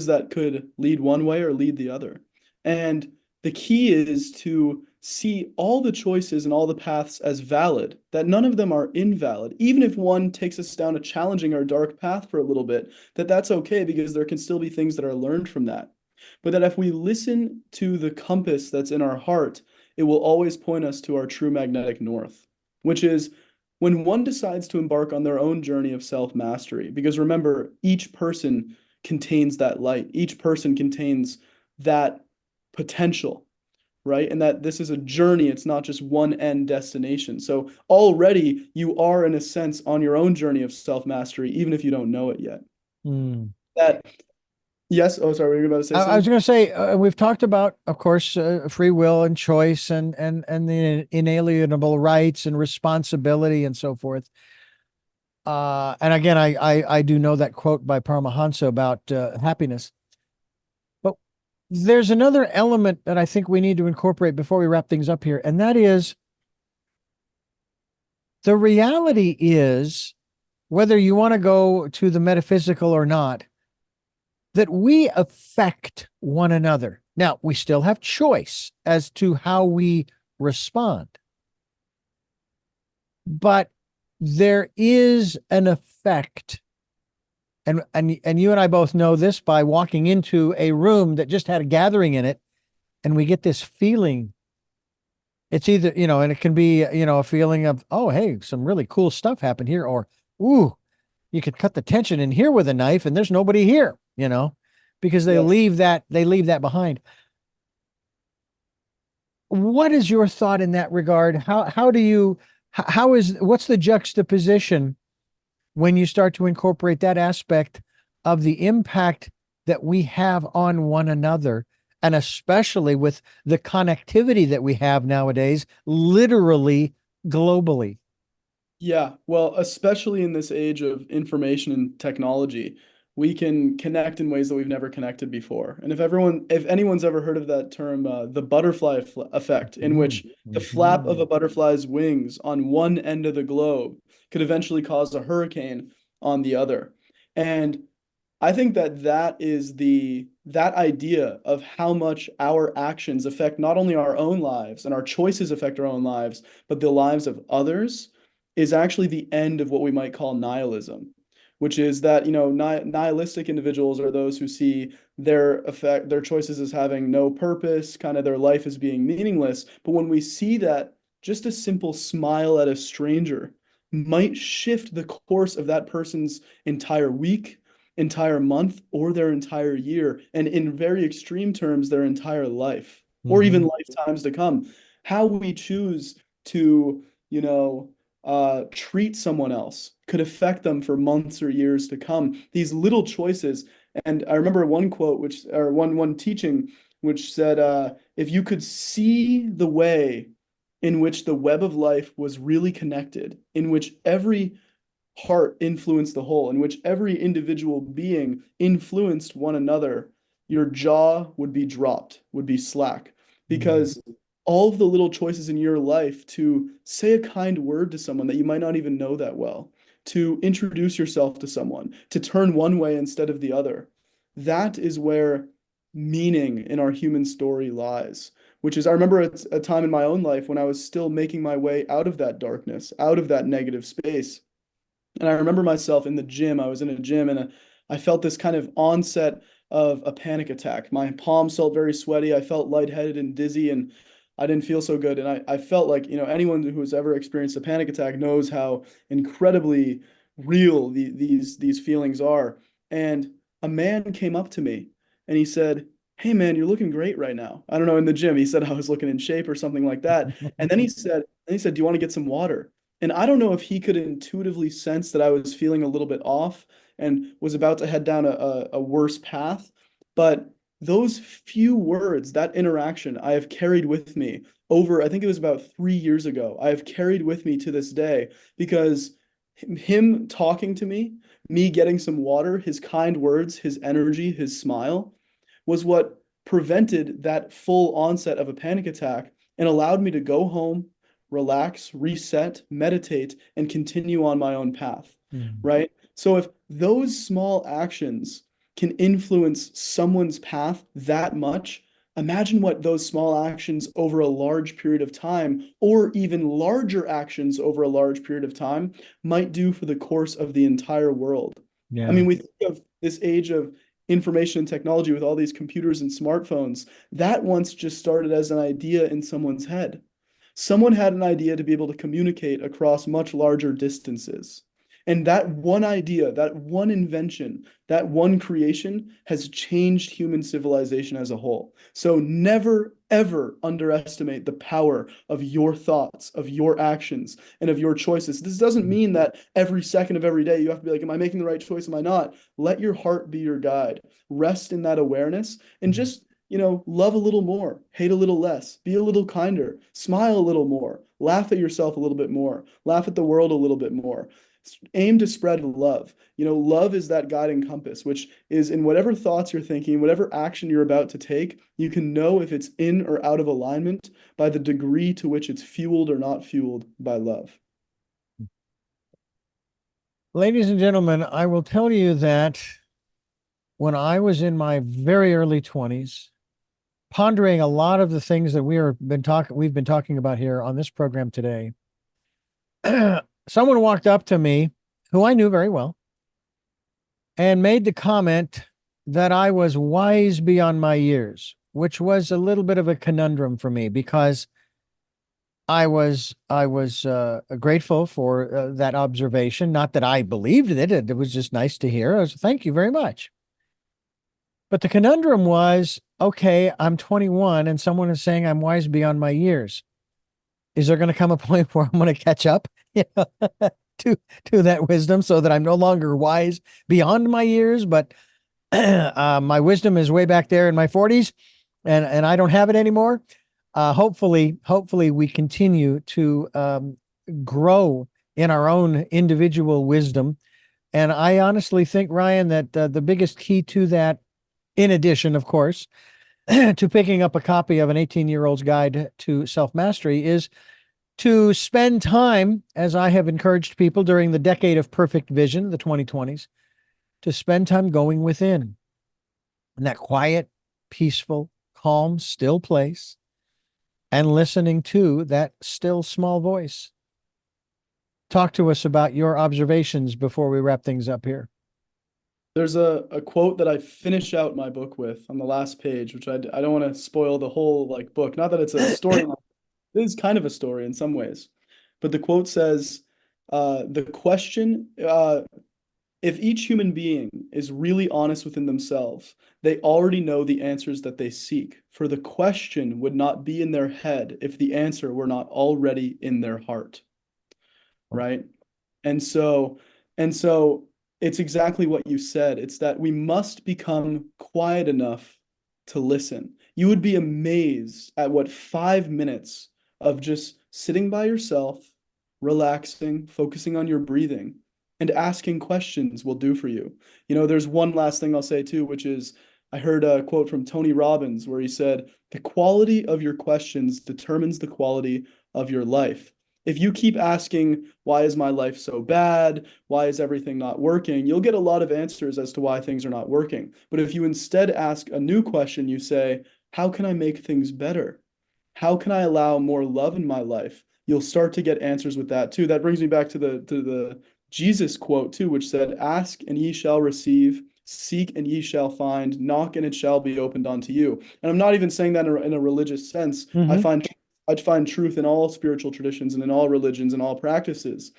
that could lead one way or lead the other. And the key is to see all the choices and all the paths as valid, that none of them are invalid. Even if one takes us down a challenging or dark path for a little bit, that's okay because there can still be things that are learned from that. But that if we listen to the compass that's in our heart, it will always point us to our true magnetic north, which is when one decides to embark on their own journey of self mastery. Because remember, each person contains that light, each person contains that potential, right? And that this is a journey, it's not just one end destination. So already you are, in a sense, on your own journey of self mastery, even if you don't know it yet. Hmm. That, yes, oh, sorry, were you about to say I was something? going to say, we've talked about, of course, free will and choice and the inalienable rights and responsibility and so forth. And again, I do know that quote by Paramahansa about happiness. But there's another element that I think we need to incorporate before we wrap things up here, and that is the reality is, whether you want to go to the metaphysical or not, that we affect one another. Now, we still have choice as to how we respond, but there is an effect. And you and I both know this by walking into a room that just had a gathering in it, and we get this feeling. It's either, and it can be, a feeling of, oh, hey, some really cool stuff happened here, or, ooh, you could cut the tension in here with a knife and there's nobody here, because Yes. they leave that behind. What is your thought in that regard? How do you, how is, what's the juxtaposition when you start to incorporate that aspect of the impact that we have on one another, and especially with the connectivity that we have nowadays, literally globally? Yeah, well, especially in this age of information and technology, we can connect in ways that we've never connected before. And if anyone's ever heard of that term, the effect, in which the flap of Mm-hmm. a butterfly's wings on one end of the globe could eventually cause a hurricane on the other. And I think that is that idea of how much our actions affect not only our own lives and our choices affect our own lives, but the lives of others is actually the end of what we might call nihilism, which is that, nihilistic individuals are those who see their choices as having no purpose, kind of their life as being meaningless. But when we see that just a simple smile at a stranger might shift the course of that person's entire week, entire month, or their entire year, and in very extreme terms, their entire life, or even Mm-hmm. lifetimes to come. How we choose to, treat someone else could affect them for months or years to come. These little choices. And I remember one quote, or one teaching, which said, if you could see the way in which the web of life was really connected, in which every heart influenced the whole, in which every individual being influenced one another, your jaw would be dropped, would be slack. Mm-hmm. Because all of the little choices in your life to say a kind word to someone that you might not even know that well, to introduce yourself to someone, to turn one way instead of the other, that is where meaning in our human story lies. Which is, I remember a time in my own life when I was still making my way out of that darkness, out of that negative space. And I remember myself in the gym. I was in a gym and I felt this kind of onset of a panic attack. My palms felt very sweaty. I felt lightheaded and dizzy, and I didn't feel so good. And I felt like, anyone who has ever experienced a panic attack knows how incredibly real these feelings are. And a man came up to me and he said, "Hey man, you're looking great right now." I don't know, in the gym. He said I was looking in shape or something like that. And then "Do you want to get some water?" And I don't know if he could intuitively sense that I was feeling a little bit off and was about to head down a worse path. But those few words, that interaction, I have carried with me over, I think it was about 3 years ago. I have carried with me to this day because him talking to me getting some water, his kind words, his energy, his smile was what prevented that full onset of a panic attack and allowed me to go home, relax, reset, meditate, and continue on my own path, Mm. right? So if those small actions can influence someone's path that much, imagine what those small actions over a large period of time, or even larger actions over a large period of time, might do for the course of the entire world. I Yeah. mean, we think of this age of information and technology with all these computers and smartphones. That once just started as an idea in someone's head. Someone had an idea to be able to communicate across much larger distances. And that one idea, that one invention, that one creation has changed human civilization as a whole. So never, ever underestimate the power of your thoughts, of your actions, and of your choices. This doesn't mean that every second of every day you have to be like, am I making the right choice? Am I not? Let your heart be your guide. Rest in that awareness and just love a little more, hate a little less, be a little kinder, smile a little more, laugh at yourself a little bit more, laugh at the world a little bit more. Aim to spread love. Love is that guiding compass, which is in whatever thoughts you're thinking, whatever action you're about to take, you can know if it's in or out of alignment by the degree to which it's fueled or not fueled by love. Ladies and gentlemen, I will tell you that when I was in my very early 20s, pondering a lot of the things that we've been talking about here on this program today, someone walked up to me who I knew very well and made the comment that I was wise beyond my years, which was a little bit of a conundrum for me because I was grateful for that observation. Not that I believed it; it was just nice to hear. I was, thank you very much. But the conundrum was, okay, I'm 21, and someone is saying I'm wise beyond my years. Is there going to come a point where I'm going to catch up, you know, to to that wisdom, so that I'm no longer wise beyond my years, but my wisdom is way back there in my 40s, and I don't have it anymore. Hopefully, we continue to grow in our own individual wisdom. And I honestly think, Ryan, that the biggest key to that, in addition, of course, to picking up a copy of an 18-year-old's guide to self mastery, is to spend time, as I have encouraged people during the decade of perfect vision, the 2020s, to spend time going within in that quiet, peaceful, calm, still place and listening to that still small voice. Talk to us about your observations before we wrap things up here. There's a quote that I finish out my book with on the last page, which I don't want to spoil the whole book. Not that it's a story, it is kind of a story in some ways. But the quote says, the question, if each human being is really honest within themselves, they already know the answers that they seek. For the question would not be in their head if the answer were not already in their heart. Right? And so, and so it's exactly what you said. It's that we must become quiet enough to listen. You would be amazed at what 5 minutes of just sitting by yourself, relaxing, focusing on your breathing, and asking questions will do for you. There's one last thing I'll say too, which is I heard a quote from Tony Robbins where he said, "The quality of your questions determines the quality of your life." If you keep asking, why is my life so bad? Why is everything not working? You'll get a lot of answers as to why things are not working. But if you instead ask a new question, you say, how can I make things better? How can I allow more love in my life? You'll start to get answers with that too. That brings me back to the Jesus quote too, which said, ask and ye shall receive, seek and ye shall find, knock and it shall be opened unto you. And I'm not even saying that in a religious sense. Mm-hmm. I find truth in all spiritual traditions and in all religions and all practices.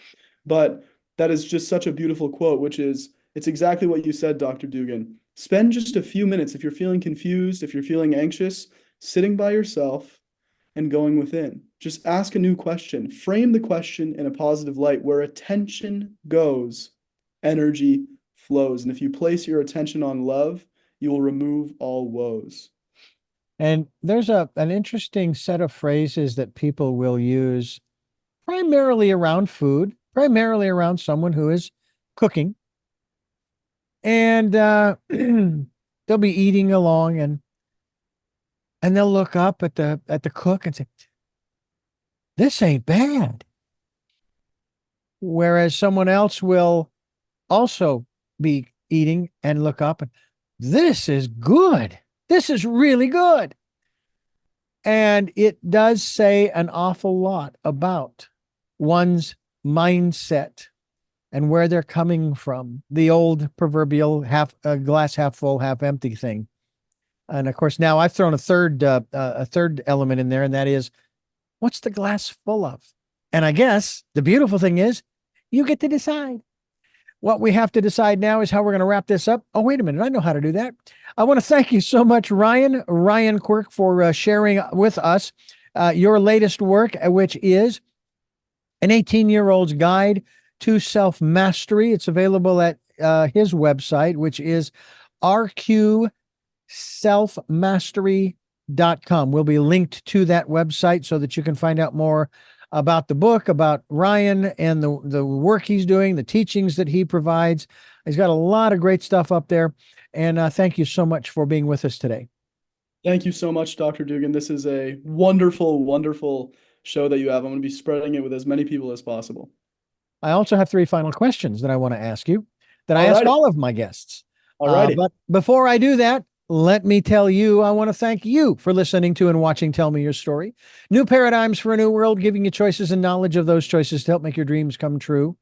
But that is just such a beautiful quote, which is it's exactly what you said, Dr. Dugan. Spend just a few minutes if you're feeling confused, if you're feeling anxious, sitting by yourself and going within. Just ask a new question. Frame the question in a positive light. Where attention goes, energy flows. And if you place your attention on love, you will remove all woes. And there's an interesting set of phrases that people will use primarily around food, primarily around someone who is cooking. And they'll be eating along and they'll look up at the cook and say, "This ain't bad." Whereas someone else will also be eating and look up and, "This is good. This is really good." And it does say an awful lot about one's mindset and where they're coming from. The old proverbial glass half full, half empty thing. And of course, now I've thrown a third element in there, and that is, what's the glass full of? And I guess the beautiful thing is, you get to decide. What we have to decide now is how we're going to wrap this up. Oh, wait a minute. I know how to do that. I want to thank you so much, Ryan Quirk, for sharing with us your latest work, which is an 18-year-old's guide to self-mastery. It's available at his website, which is rqselfmastery.com. We'll be linked to that website so that you can find out more about the book, about Ryan and the work he's doing, the teachings that he provides. He's got a lot of great stuff up there. And thank you so much for being with us today. Thank you so much, Dr. Dugan. This is a wonderful, wonderful show that you have. I'm going to be spreading it with as many people as possible. I also have 3 final questions that I want to ask you that I All ask righty. all of my guests. All righty. But before I do that, let me tell you, I want to thank you for listening to and watching Tell Me Your Story. New paradigms for a new world, giving you choices and knowledge of those choices to help make your dreams come true.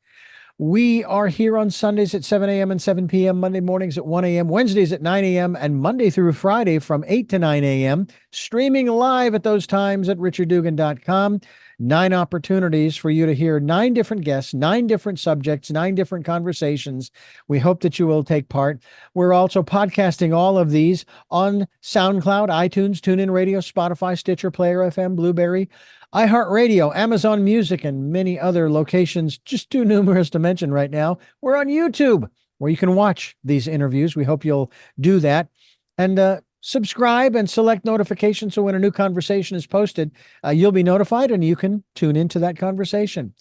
We are here on Sundays at 7 a.m. and 7 p.m., Monday mornings at 1 a.m., Wednesdays at 9 a.m., and Monday through Friday from 8 to 9 a.m., streaming live at those times at richarddugan.com. 9 opportunities for you to hear 9 different guests, 9 different subjects, 9 different conversations. We hope that you will take part. We're also podcasting all of these on SoundCloud, iTunes, TuneIn Radio, Spotify, Stitcher, Player FM, Blueberry, iHeartRadio, Amazon Music, and many other locations, just too numerous to mention right now. We're on YouTube, where you can watch these interviews. We hope you'll do that. And subscribe and select notifications so when a new conversation is posted, you'll be notified and you can tune into that conversation.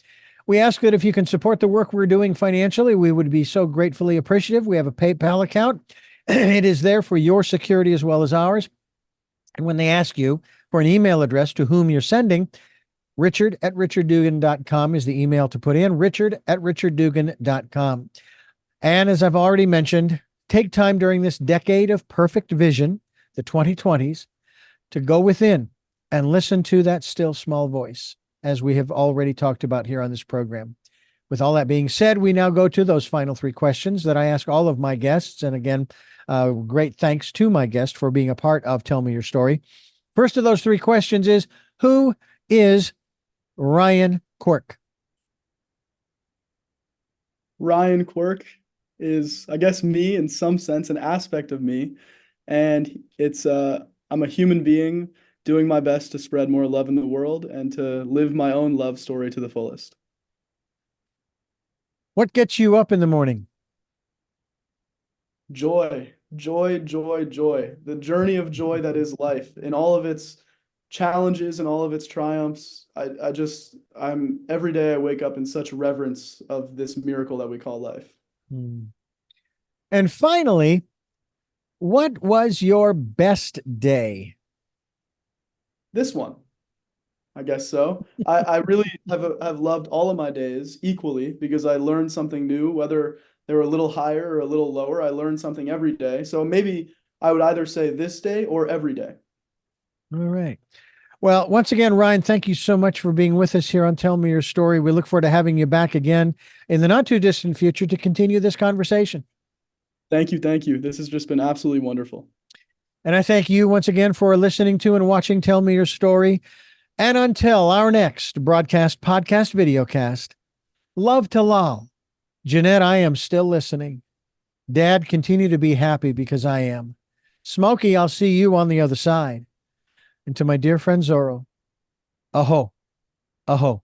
We ask that if you can support the work we're doing financially, we would be so gratefully appreciative. We have a PayPal account. It is there for your security as well as ours. And when they ask you for an email address to whom you're sending, richard@richarddugan.com is the email to put in, richard@richarddugan.com. And as I've already mentioned, take time during this decade of perfect vision, the 2020s, to go within and listen to that still small voice, as we have already talked about here on this program. With all that being said, we now go to those final 3 questions that I ask all of my guests. And again, great thanks to my guest for being a part of Tell Me Your Story. First of those 3 questions is, who is Ryan Quirk? Ryan Quirk is, I guess, me in some sense, an aspect of me. And I'm a human being doing my best to spread more love in the world and to live my own love story to the fullest. What gets you up in the morning? Joy, joy, joy, joy. The journey of joy that is life in all of its challenges and all of its triumphs. I'm every day I wake up in such reverence of this miracle that we call life. And finally, what was your best day? This one, I guess so. I really have loved all of my days equally because I learned something new, whether they were a little higher or a little lower. I learned something every day. So maybe I would either say this day or every day. All right. Well, once again, Ryan, thank you so much for being with us here on Tell Me Your Story. We look forward to having you back again in the not too distant future to continue this conversation. Thank you. Thank you. This has just been absolutely wonderful. And I thank you once again for listening to and watching Tell Me Your Story. And until our next broadcast, podcast, videocast, love to Lal. Jeanette, I am still listening. Dad, continue to be happy because I am. Smokey, I'll see you on the other side. And to my dear friend Zorro, aho, aho.